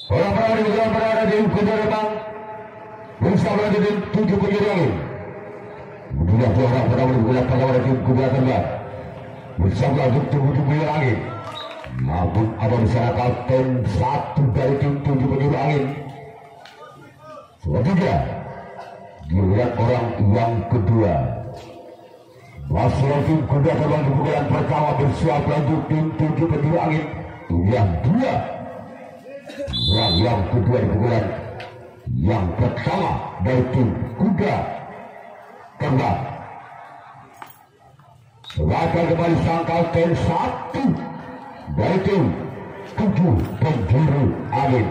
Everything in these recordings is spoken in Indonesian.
Orang berada di kuda depan bersama dengan 7 penjuru angin. Kemudian orang berada di kuda terbang bersama dengan 7 penjuru angin. Namun ada di sana kapten 1 dari tim 7 penjuru angin. Selanjutnya dilihat orang yang kedua. Masih tim kuda terbang di pukulan pertama bersiap lanjut tim 7 penjuru angin. Yang 2. Yang kedua di pukulan yang pertama dari tim kuda terbang. Selatan kembali sang kapten 1 dari tim 7 penjuru angin.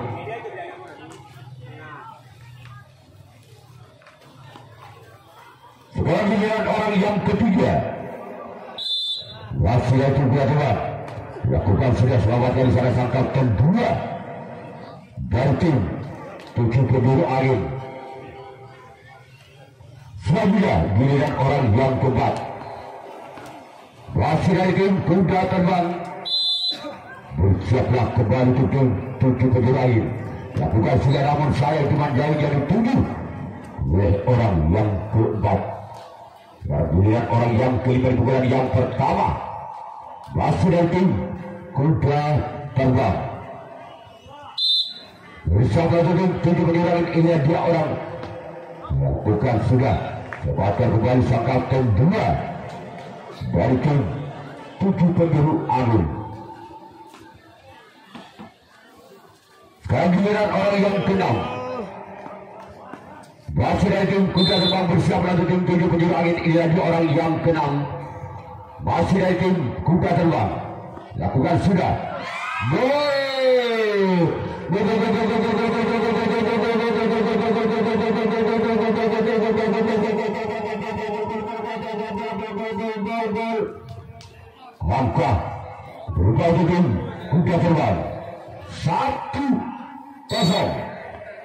Sekarang dilihat orang yang ketiga. Masih dari tim kuda terbang. Lakukan sudah selamatkan di sana sang kapten 2 dari tim 7 penjuru angin. Selanjutnya giliran orang yang keempat. Masih dari tim kuda terbang. Bersiaplah kembali tim 7 penjuru angin. Lakukan sudah namun saya cuma jadi 7 oleh orang yang keempat. Giliran orang yang kelima di pukulan yang pertama. Masih dari tim kuda terbang. Bersama dengan 7 penjuru angin ini dia orang lakukan sudah cepatkan kembali sang kapten 2 dari tim 7 penjuru angin. Sekarang giliran orang yang ke-6. Masih dari tim kuda terbang bersiap lanjut tim 7 penjuru angin ini dia orang yang ke-6. Masih dari tim kuda terbang lakukan sudah. Langkah berubah tim kuda terbang 1-0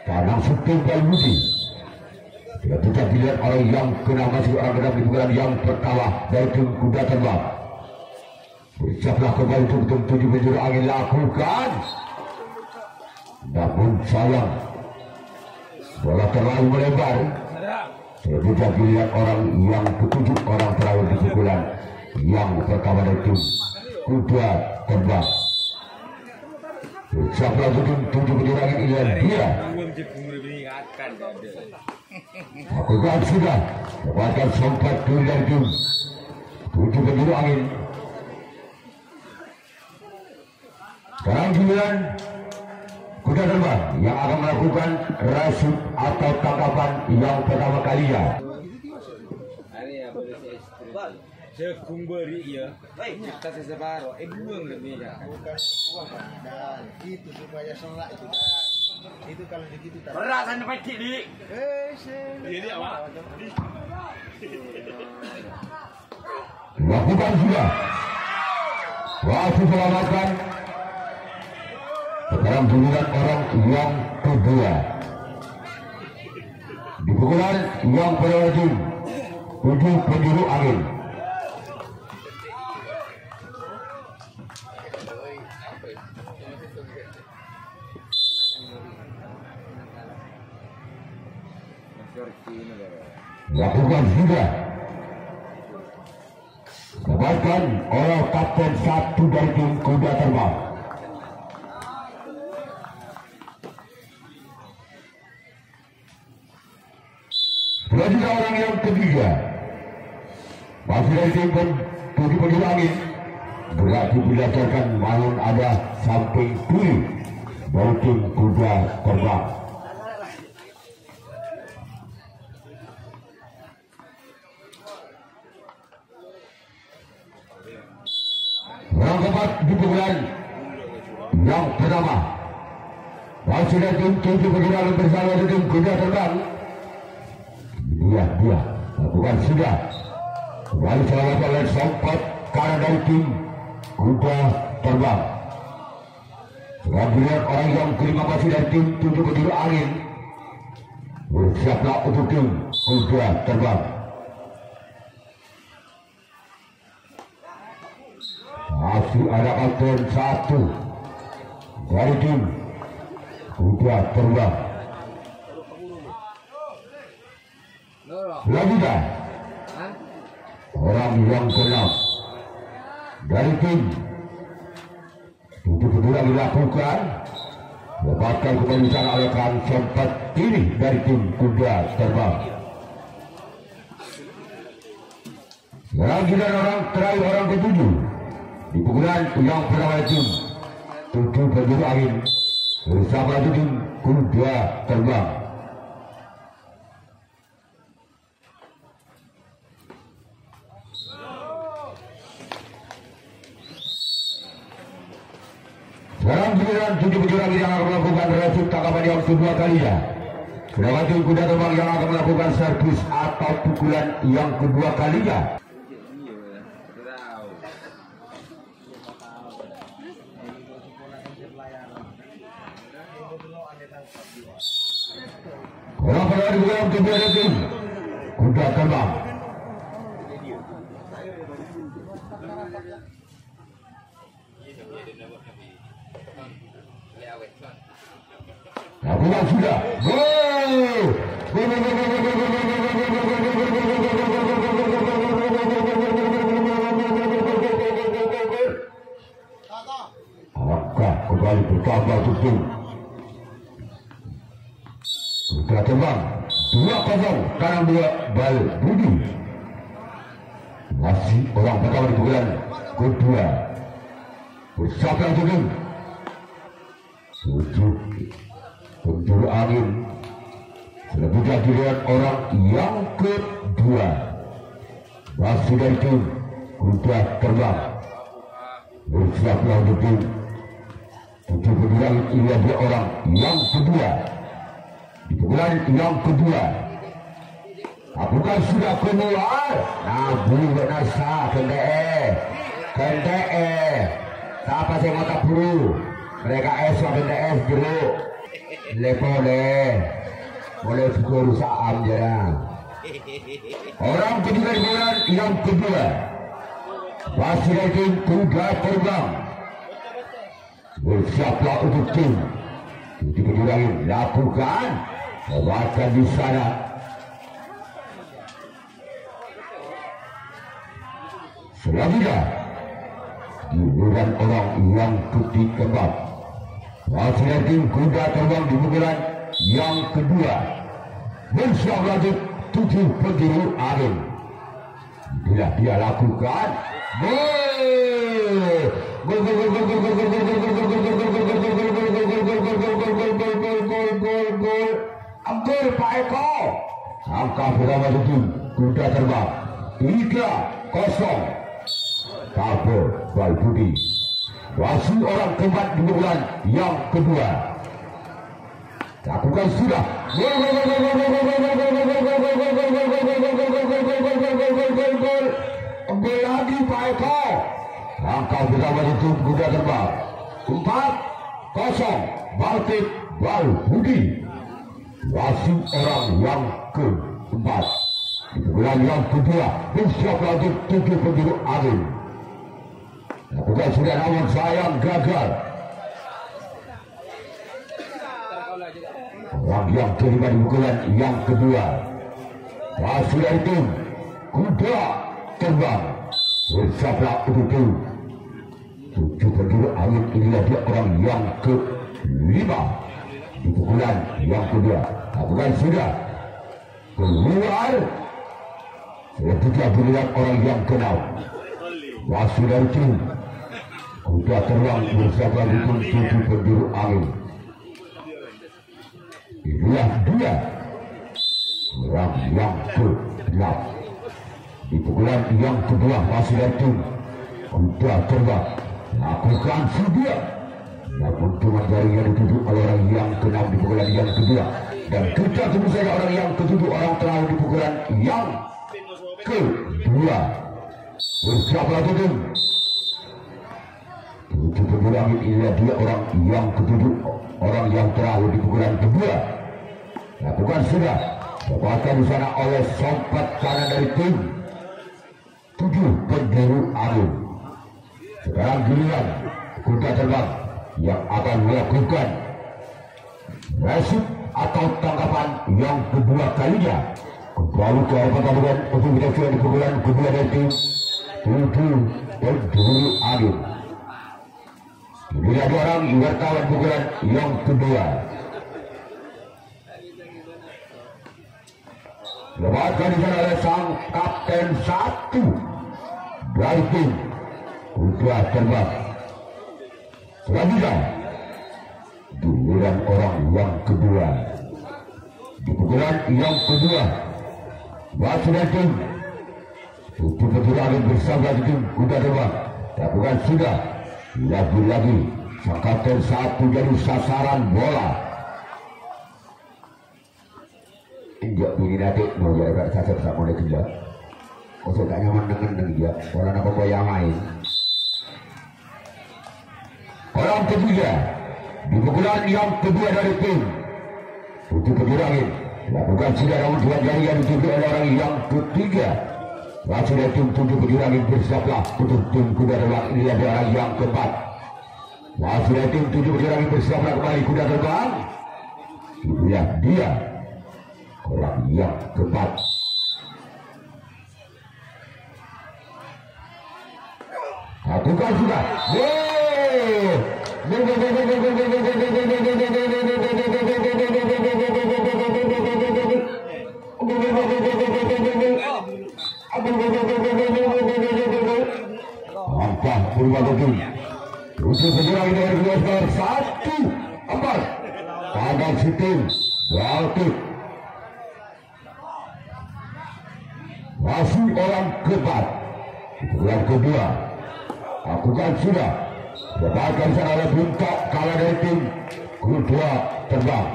karena setinggal Budi. Ketika dilihat orang yang kena masih orang kena di pukulan yang pertama dari tim kuda terbang. Bersiaplah kembali tim 7 penjuru angin lakukan. Namun sayang bola terlalu melebar. Ketika dilihat orang yang ketujuh orang terakhir di pukulan yang pertama dari tim kuda terbang. Bersiaplah tim 7 penjuru angin ini dia. Lakukan sudah dapatkan sempat dari tim 7 penjuru angin. Sekarang giliran kuda terbang yang akan melakukan rasuk atau tangkapan yang pertama kalinya. Jagung beri ya, kita seseparoh, buang lebih ya. Bukan uang dan itu supaya selak itu dah. Itu kalau begitu tak. Berasan pasti di. Ini apa? Lakukan sudah. Waktu selamatkan. Sekarang giliran orang yang kedua. Di pukulan yang berujung 7 penjuru angin. Lakukan sudah. Dapatkan oleh kapten 1 dari tim kuda terbang. Selanjutnya orang yang ketiga. Masih dari tim 7 penjuru angin. Berarti berdasarkan main ada samping kiri dari tim kuda terbang. Yang keempat di pukulan yang pertama. Masih dari tim 7 penjuru angin bersama dengan tim kuda terbang. Dia lakukan sudah. Kembali selamat oleh sempat karena dari tim kuda terbang. Selanjutnya orang yang kelima masih dari tim 7 penjuru angin. Bersiaplah untuk tim kuda terbang. Masih ada kapten 1 dari tim Kuda Terbang. Selanjutnya orang yang ke-6 dari tim Tujuh kedua dilakukan, lepaskan kembali sana oleh kan sempat ini dari tim Kuda Terbang. Selanjutnya orang terakhir, orang ke-7 di pukulan yang pertama tim 7 penjuru angin bersama tim Kuda Terbang. Sekarang giliran 7 penjuru angin yang akan melakukan resip tangkapan yang kedua kalinya. Sedangkan tim Kuda Terbang yang akan melakukan servis atau pukulan yang kedua kalinya. Orang pada di dalam kedua tim Kuda Terbang. Lakukan sudah. Gol. Apakah kembali bertambah tim Kuda Terbang 2-0 karena 2 bal Budi. Masih orang pertama di pukulan kedua bersama tim 7 penjuru angin. Selanjutnya dilihat orang yang kedua masih dari tim Kuda Terbang bersiaplah untuk tim 7 penjuru angin. Ini dia orang yang kedua di pukulan yang kedua. Lakukan sudah keluar. Nabi benasa kende'e siapa saya mau tak buru mereka kende'e dulu boleh syukur saham jarang. Orang kedua di bulan yang kedua masih dari tim Kuda Terbang bersiaplah untuk tim itu kejurangan lakukan bahkan di sana. Selanjutnya giliran orang yang ketiga masih dari tim Kuda Terbang di pukulan yang kedua bersiap lanjut 7 penjuru angin. Bila dia lakukan hampir Pak Eko angka pertama tim Kuda Terbang 3-0 kabel Bal Budi. Masih orang keempat di bulan yang kedua lakukan sudah lagi Pak Eko langkah pertama di tim Kuda Terbang 4-0 Baltik Bal Budi. Masih orang yang keempat di bulan yang kedua bersiap lanjut 7 penjuru angin. Lakukan sudah namun sayang gagal. Orang yang kelima di pukulan yang kedua masih dari tim Kuda Terbang bersiaplah untuk tim 7 penjuru angin. Inilah dia orang yang kelima di pukulan yang kedua. Lakukan sudah keluar. Selanjutnya dilihat orang yang ke-6 masih dari tim Kuda Terbang bersama dengan 7 penjuru angin. Inilah dia orang yang ke-6 di pukulan yang kedua masih dari tim Kuda Terbang. Lakukan sudah namun cuma jaringnya dituju oleh orang yang ke-6 di pukulan yang kedua. Dan kita tunggu saja orang yang ke-7 orang terakhir di pukulan yang kedua. Bersiaplah tim 7 penjuru angin. Inilah dia orang yang ke-7 orang yang terakhir di pukulan kedua. Lakukan sudah lepaskan di sana oleh sompat kanan dari tim 7 penjuru angin. Sekarang giliran kuda terbang yang akan melakukan resip atau tangkapan yang kedua kalinya. Kembali ke arah pertandingan untuk menyaksikan pukulan kedua dari tim Tujuh Penduru Angin. Ini ada orang wartawan pukulan yang kedua. Lepaskan di sana oleh sang kapten satu dari tim kuda terbang. Selanjutnya giliran orang yang kedua. Di pukulan yang kedua masih dari tim Tujuh Penduru Angin bersama tim kuda terbang. Lakukan sudah lagi-lagi sang kapten satu jadi sasaran bola. Enggak ingin adik mau jadi kat sasaran tak boleh kerja. Kau tak nyaman dengan dia. Orang apa kau yang main. Orang ketiga di pukulan yang kedua dari tim Tujuh Penduru Angin. Lakukan sudah namun dua jari yang dituju oleh orang yang ketiga. Masih dari tim Tujuh Penduru Angin bersiaplah untuk tim kuda terbang. Ini ada orang yang keempat. Masih dari tim Tujuh Penduru Angin bersiaplah kembali kuda terbang. Inilah dia orang yang keempat. Lakukan sudah. Mantap Purba Betul. Tujuh Penduru Angin dari dua skor 1-4. Padang Sitim Baltik. Masih orang keempat. Yang kedua lakukan sudah. Dapatkan sana oleh Buntok kalah dari tim kuda terbang.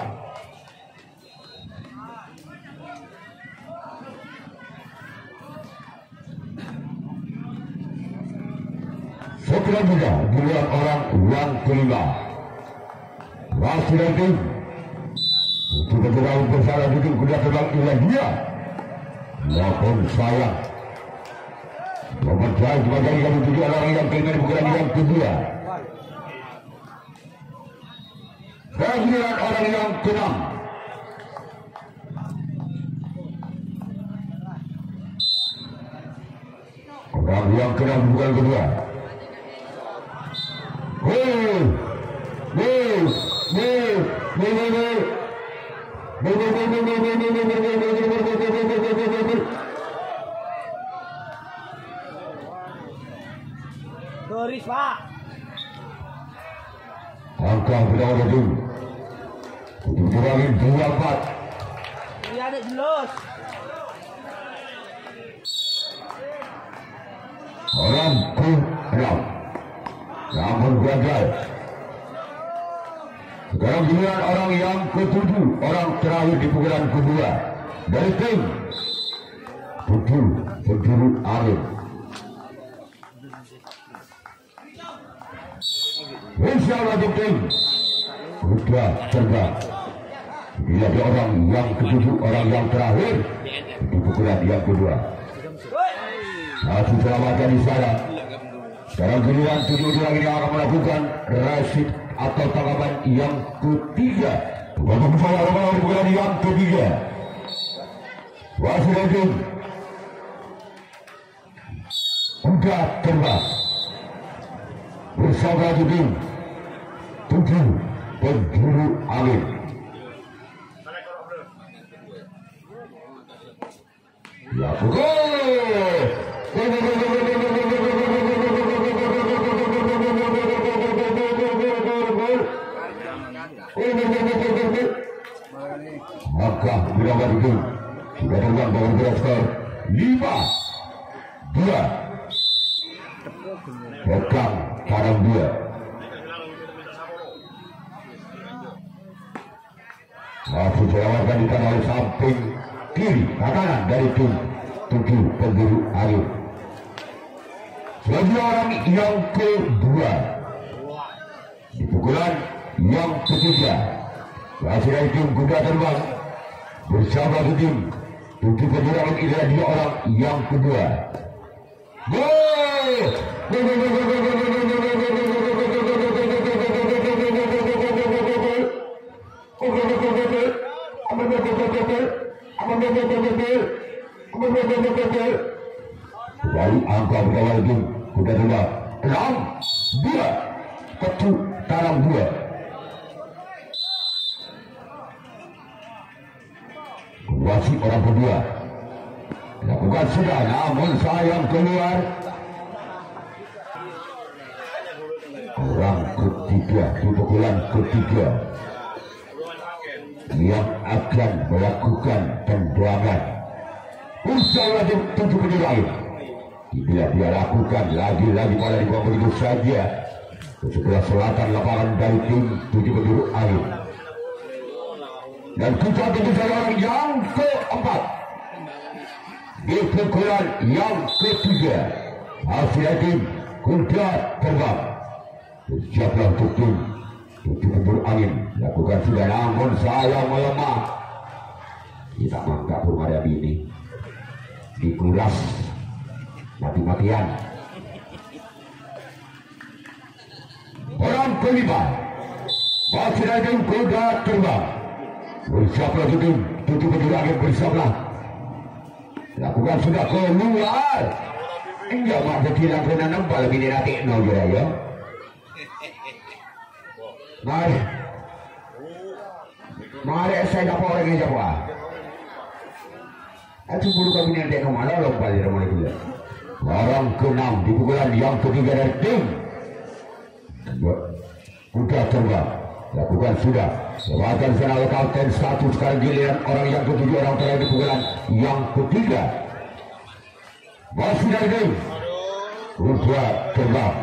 Selanjutnya giliran orang yang kelima. Masih dari tim Tujuh Penduru Angin bersama tim kuda terbang. Inilah dia Lapon sayang mempercayai sebagai kami tujuh orang yang kelima di pukulan yang kedua. Dan giliran orang yang keenam. Orang yang keenam di pukulan kedua. Doris Pak. Angka berapa itu? Tujuh Penduru Angin 2-4. Ini ada jelas. Orang ke-6. Namun gagal. Sekarang giliran orang yang ke-7. Orang terakhir di pukulan kedua dari tim Tujuh Penduru Angin. Insyaallah tim kuda terbang. Bila ada orang yang ketujuh, orang yang terakhir di pukulan yang kedua. Masih selamatkan di sana. Sekarang giliran Tujuh Penduru Angin yang akan melakukan resip atau tangkapan yang ketiga. Untuk bersama orang di pukulan yang ketiga. Masih lagi kuda terbang bersama tim Tujuh Penduru Angin. Ya maka berapa itu sudah terbang dengan berat skor 5-2. Pegang kanan dia. Masih selamatkan di tanah samping kiri kanan dari tim Tujuh Penduru Angin. Selanjutnya orang yang kedua di pukulan yang ketiga. Masih dari tim kuda terbang bersama tim Tujuh Penduru Angin. Inilah dia orang yang kedua. Dari angka berkawal game kuda dua 6-2 ketuk tarang 2. Wasit orang kedua lakukan sudah, namun sayang keluar. Orang ketiga di pukulan ketiga yang akan melakukan tendangan usai wajib 7 menit lain. Bila dia lakukan lagi-lagi pada di bawah begitu saja ke sebelah selatan lapangan dari tim 7 penjuru air. Dan kita tentu saja orang yang keempat di pukulan yang ketiga hasil tim kuda terbang. Siaplah untuk tim 7 penjuru angin lakukan sudah, namun saya melemah. Kita mangkak rumah ini dikuras mati-matian. Orang kelima masih ada kuda terbang. Bersiaplah untuk tim 7 penjuru angin, bersiaplah lakukan sudah keluar. Enggak maksud hilang kena nampak lebih diratik no ya. Mari saya dapat orang yang jawab. Itu buru kami nanti akan malah lompat di rumah itu. Orang ke-6 di pukulan yang ketiga dari tim kuda terbang lakukan sudah. Sebatan sana kapten 1 sekarang giliran orang yang ke-7 orang terakhir di pukulan yang ketiga. Masih dari tim kuda terbang.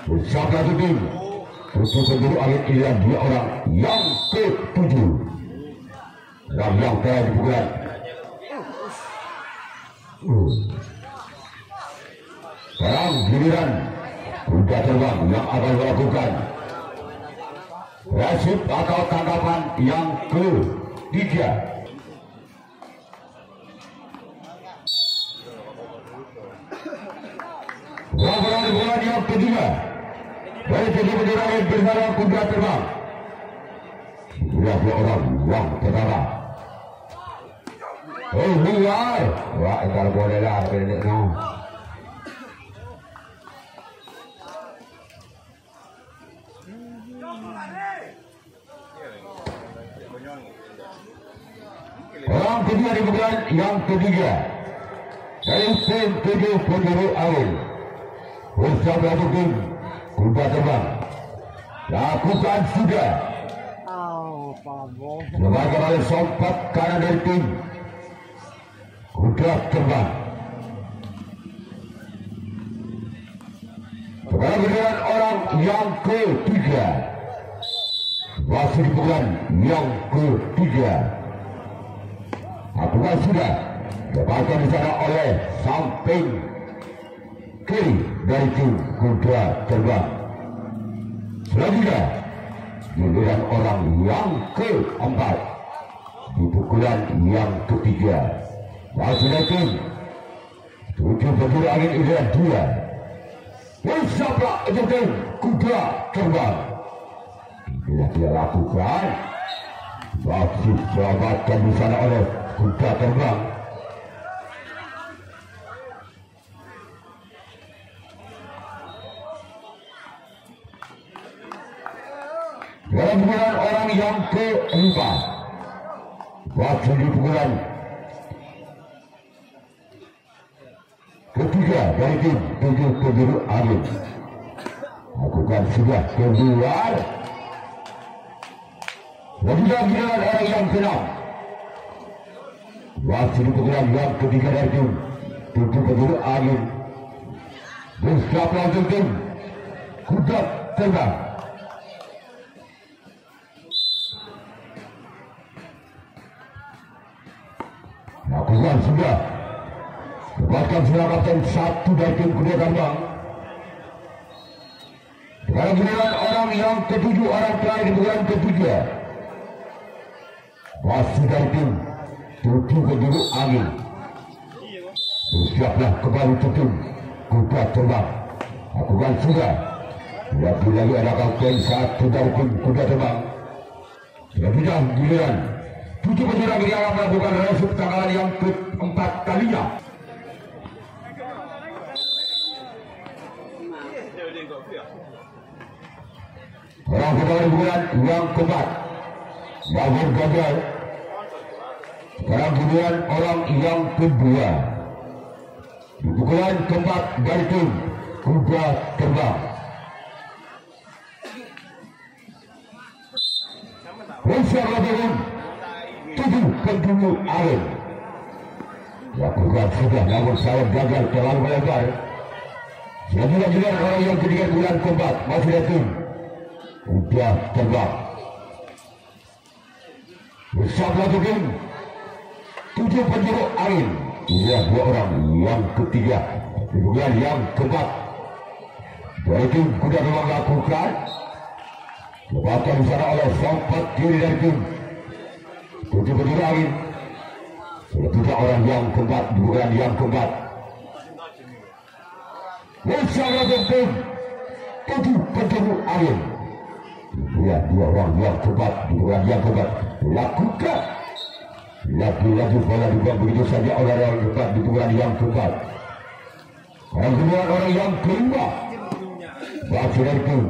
Bersama tim 7 penjuru angin giliran 2 orang yang ke-7. Dan yang terakhir di pukulan sekarang giliran kuda terbang yang akan melakukan resip atau tanggapan yang ketiga. Berapa di bulan yang ketiga dari 7 penjuru angin bersama kuda terbang. Berapa orang yang pertama. Oh luar, wah kalau boleh lah pendek no. Orang kedua di bulan yang ketiga dari tim 7 penjuru angin bersama tim kuda terbang lakukan sudah. Sebagai oleh sompat kanan dari tim kuda terbang. Sekarang giliran orang yang ketiga masih di bulan yang ketiga. Lakukan sudah dapatkan di sana oleh samping kiri dari tim kuda terbang. Selanjutnya giliran orang yang keempat di pukulan yang ketiga. Masih dari tim 7 penjuru angin giliran 2. Bersama untuk tim kuda terbang. Bila dia lakukan masih selamatkan di sana oleh kuda terbang. Dalam pukulan orang yang ke-5 masih di pukulan ketiga dari tim 7 penjuru angin. Lakukan sudah keluar. Selanjutnya giliran orang yang ke-6 masih di pukulan yang ketiga dari tim 7 penjuru angin. Bersiaplah untuk tim kuda terbang. Lakukan sudah. Dapatkan sudah kapten 1 dari tim kuda terbang. Sekarang giliran orang yang ke-7 orang terakhir di bulan ketiga. Masih dari tim 7 penjuru angin. Siaplah kembali tutup kuda terbang. Lakukan sudah. Lagi ada kapten satu dari tim kuda terbang. Sudah giliran 7 penyerang yang akan melakukan resip tanggalan yang keempat kalinya. Orang kedua bulan yang keempat namun gagal. Sekarang kemudian orang yang kedua di pukulan keempat dari tim kuda terbang. Rusia lakukan 7 penjuru air. Lakukan sudah namun saya gagal terlalu melebar. Selanjutnya juga orang yang ketiga bulan keempat masih ada tim kuda terbang. Rusia lakukan 7 penjuru air. Ini 2 orang yang ketiga di bulan yang keempat dari tim kuda terbang lakukan. Lepaskan di sana oleh sempat kiri dari tim 7 penjuru angin. Sudah 3 orang yang keempat di bulan yang keempat. Rusia lakukan 7 penjuru angin. Lihat 2 orang yang keempat di bulan yang keempat lakukan. Lagi-lagi bola dibuang begitu saja oleh orang yang keempat di bulan yang keempat. Orang kedua orang yang kelima masih dari tim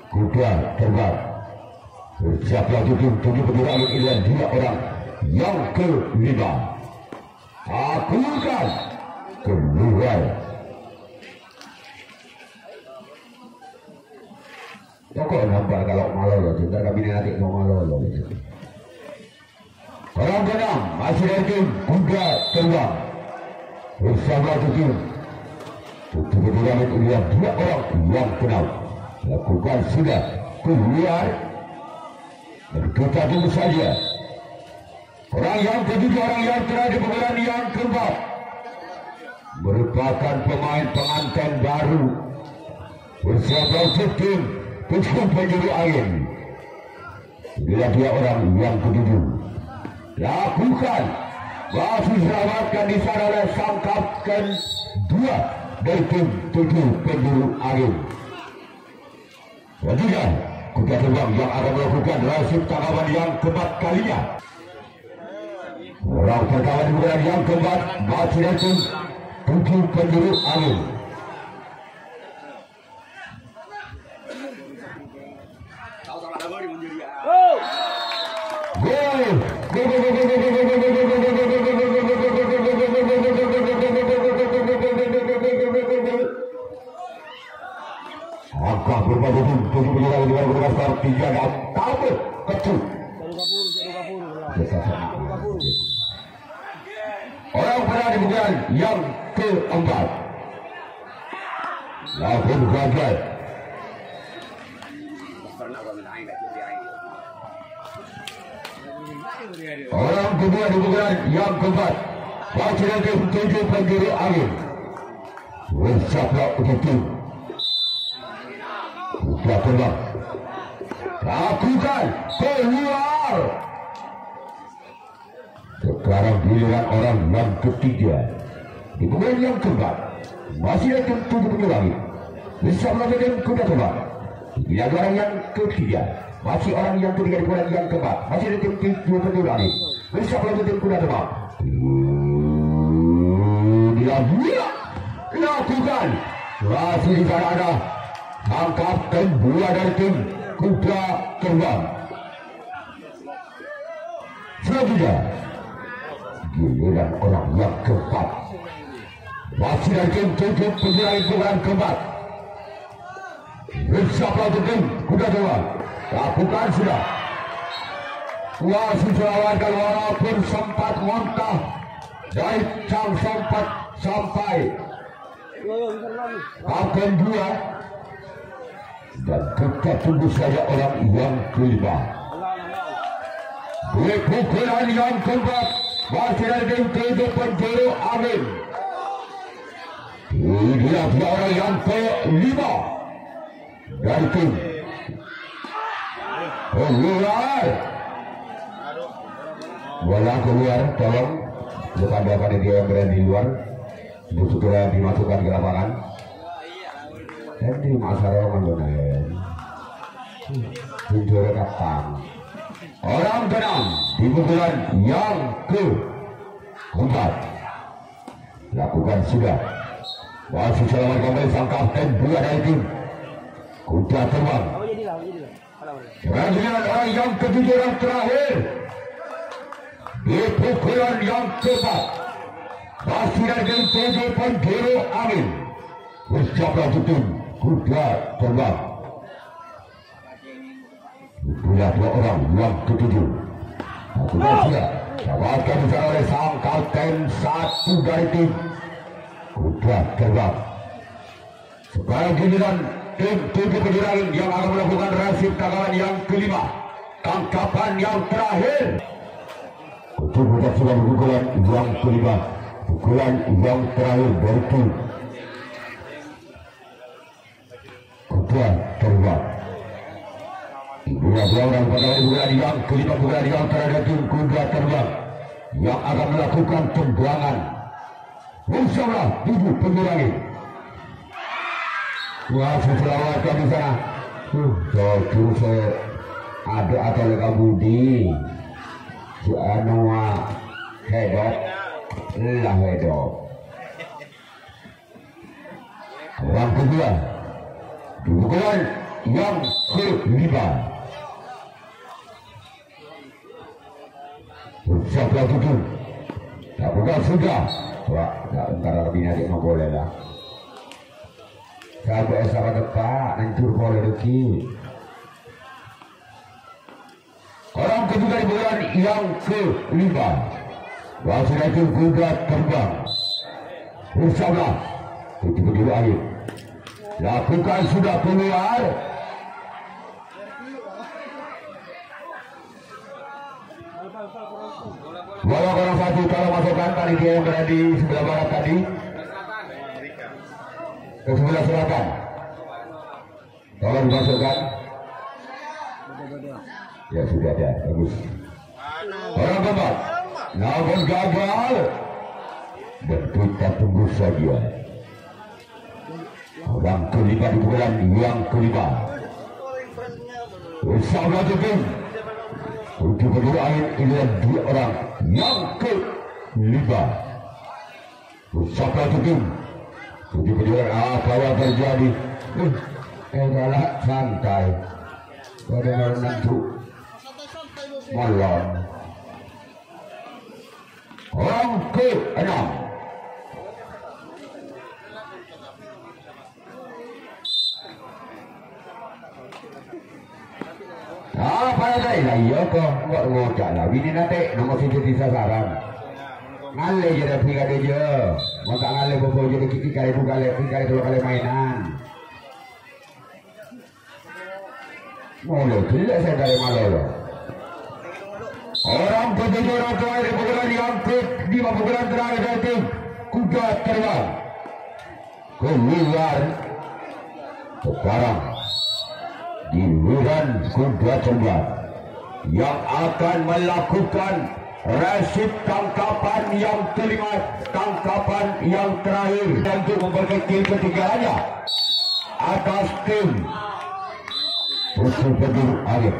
kuda terbang. Siap lagi tim 7 penjuru angin ini dan 2 orang yang kelima. Lakukan keluar. Kok nampak kalau malu loh, ntar kami nanti mau malu loh. Orang keenam masih dari tim kuda terbang. Bersama tim 7 penjuru angin ini dan 2 orang yang keenam. Lakukan sudah keluar. Dan kita tunggu saja. Orang yang ketiga, orang yang terakhir di pemilihan yang keempat merupakan pemain pengantin baru. Bersama tim 7 penjuru angin. Inilah 2 orang yang ketujuh. Lakukan. Masih selamatkan di sana oleh sang kapten 2 dari tim 7 penjuru angin. Ketiga, kuda terbang yang akan melakukan resip tanggapan yang keempat kalinya. Orang pertama di bulan yang keempat masih dari tim 7 penjuru angin. Angka bermaju tim 7 penjuru angin dengan berkasar 3 dan tabur kecil. Orang pernah di bulan yang keempat namun gagal. Orang kedua di bulan yang keempat masih dari tim 7 penjuru angin. Bersabda untuk tim kuda terbang. Lakukan keluar. Sekarang giliran orang yang ketiga di bulan yang keempat masih ada tim 7 penjuru angin. Bisa melakukan kuda terbang. Giliran orang yang ketiga masih orang yang ketiga di bulan yang keempat masih ada tim 7 penjuru angin. Bisa melakukan kuda terbang. Dia lakukan. Masih di sana ada sang kapten 2 dari tim kuda terbang. Selanjutnya giliran orang yang keempat masih dari tim 7 penjuru angin bulan keempat. Bersama tim kuda terbang. Lakukan sudah. Masih selamatkan walaupun sempat muntah dari sang sempat sampai kapten 2. Dan kita tunggu saja orang yang kelima. Di pukulan yang keempat masih dari tim 7 penjuru angin. Inilah 2 orang yang kelima dari tim keluar. Bola keluar, tolong bukan dia yang berada di luar. Itu segera dimasukkan ke lapangan. Dan di masalah mengenai Tunjuk datang. Orang tenang di pukulan yang keempat. Lakukan sudah. Masih selamat kembali sang kapten dua dari tim. Kuda terbang. Sekarang orang yang ketujuh yang terakhir. Di pukulan yang keempat. Masih dari tujuh penjuru angin. Bersiaplah tim. Kuda terbang. Dua orang yang ketujuh. Sudah sudah. Dapatkan disana oleh sang kapten satu dari tim. Kuda terbang. Sekarang giliran tim tujuh penjuru yang akan melakukan resip tangkapan yang kelima. Tangkapan yang terakhir. Kuda sudah pukulan yang kelima. Pukulan yang terakhir dari tim. Kuda terbang. Dua orang pada pukulan yang kelima, pukulan yang terakhir tim kuda terbang yang akan melakukan tendangan. Bersama tujuh penyerangan. Wah, selamatkan di sana. Jauh saya ada atau leka budi. Si Anua hedok, lah hedok. Orang kedua, pukulan yang kelima. Siapa tujuh? Tak bukan sudah. Wah, tak antara lebih nanti mau boleh lah. Sampai sama depan, hancur boleh lagi. Orang ketiga di bulan yang kelima. Masih itu kuda terbang. Bersama itu berdiri air. Lakukan sudah keluar. Bawa orang satu kalau masukkan tadi dia yang berada di sebelah barat tadi. Ke sebelah selatan. Tolong dimasukkan. Ya sudah ada, bagus. Orang keempat, namun gagal. Dan kita tunggu saja. Orang kelima di pukulan yang kelima. Bersama tim. Untuk kedua air ini dua orang yang kelima. Bersama tim. Untuk kedua apa yang terjadi? Adalah santai. Pada orang nanti malam. Orang ke-6. Apa ada ini? Ya kok buat ngocak lah. Bini nanti nama sini di sasaran. Ngalih je dah pergi ada je. Maka ngalih bobo je dah kiki kali dua kali mainan. Mula tidak saya dari malu. Orang ketujuh orang terakhir di pukulan yang kelima pukulan terakhir dari tim kuda terbang keluar. Sekarang giliran kuda terbang yang akan melakukan resip tangkapan yang kelima, tangkapan yang terakhir untuk memperkecil ketiganya atas tim Pusul Pedur Arif.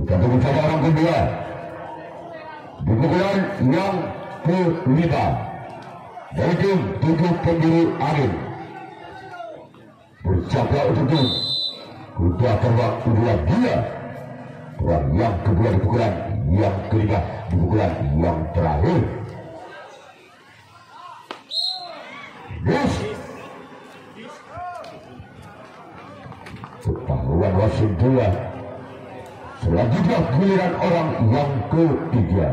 Kita tunggu saja orang kedua. Di pukulan yang kelima dari tim tujuh pendiri angin. Bersiaplah untuk tim kuda terbang kedua dia. Orang yang kedua di pukulan yang kelima di pukulan yang terakhir. Yes. Ketahuan wasit dua. Selanjutnya giliran orang yang ketiga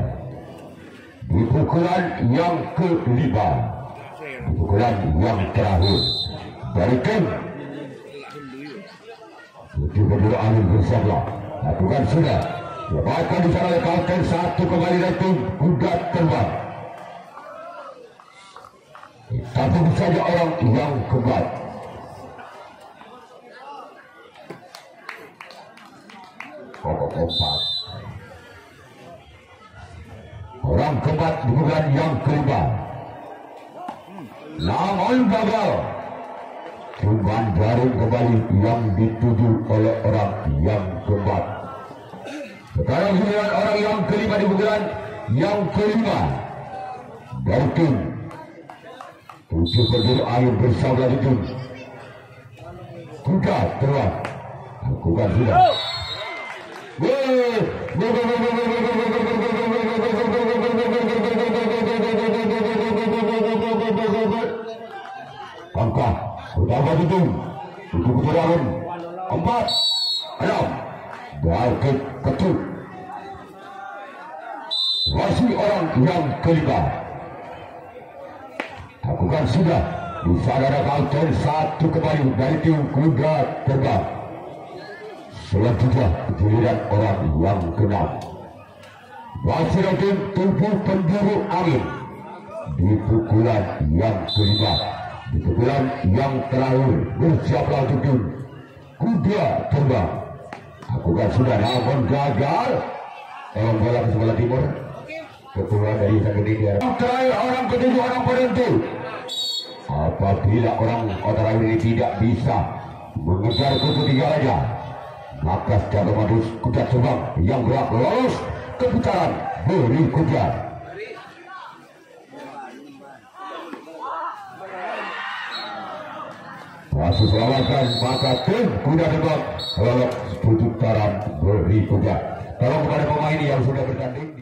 di pukulan yang kelima, di pukulan yang terakhir dari tim tujuh pendiri angin bersama. Lakukan sudah. Lepaskan di sana oleh kapten satu kembali dari tim kuda terbang. Satu saja orang yang keempat. pokok keempat. Orang keempat bukan yang kelima, namun gagal. Cuman jarum kembali yang dituju oleh orang yang keempat. Sekarang giliran orang yang kelima di pukulan yang kelima dari tim 7 penjuru air bersama tim. Kuda teruat lakukan sudah. Angkat utama itu 7 penjuru 4 6 balik ketuk. Masih orang yang kelima lakukan sudah. Di sana ada counter 1 kembali dari tim kuda terbang. Selanjutnya giliran orang yang keenam. Masih ada tim 7 penjuru angin di pukulan yang kelima. Di pukulan yang terakhir bersiaplah untuk tim kuda terbang. Lakukan sudah namun gagal. Tolong bola ke sebelah timur. Ketua dari Sagedi dia. Terakhir orang ketujuh orang penentu. Apabila orang otak ini tidak bisa mengejar ke ketiganya, maka secara otomatis kuda terbang yang berhak lolos ke putaran berikutnya. Masih selamatkan maka tim kuda terbang lolos ke putaran berikutnya. Tolong kepada pemain yang sudah bertanding.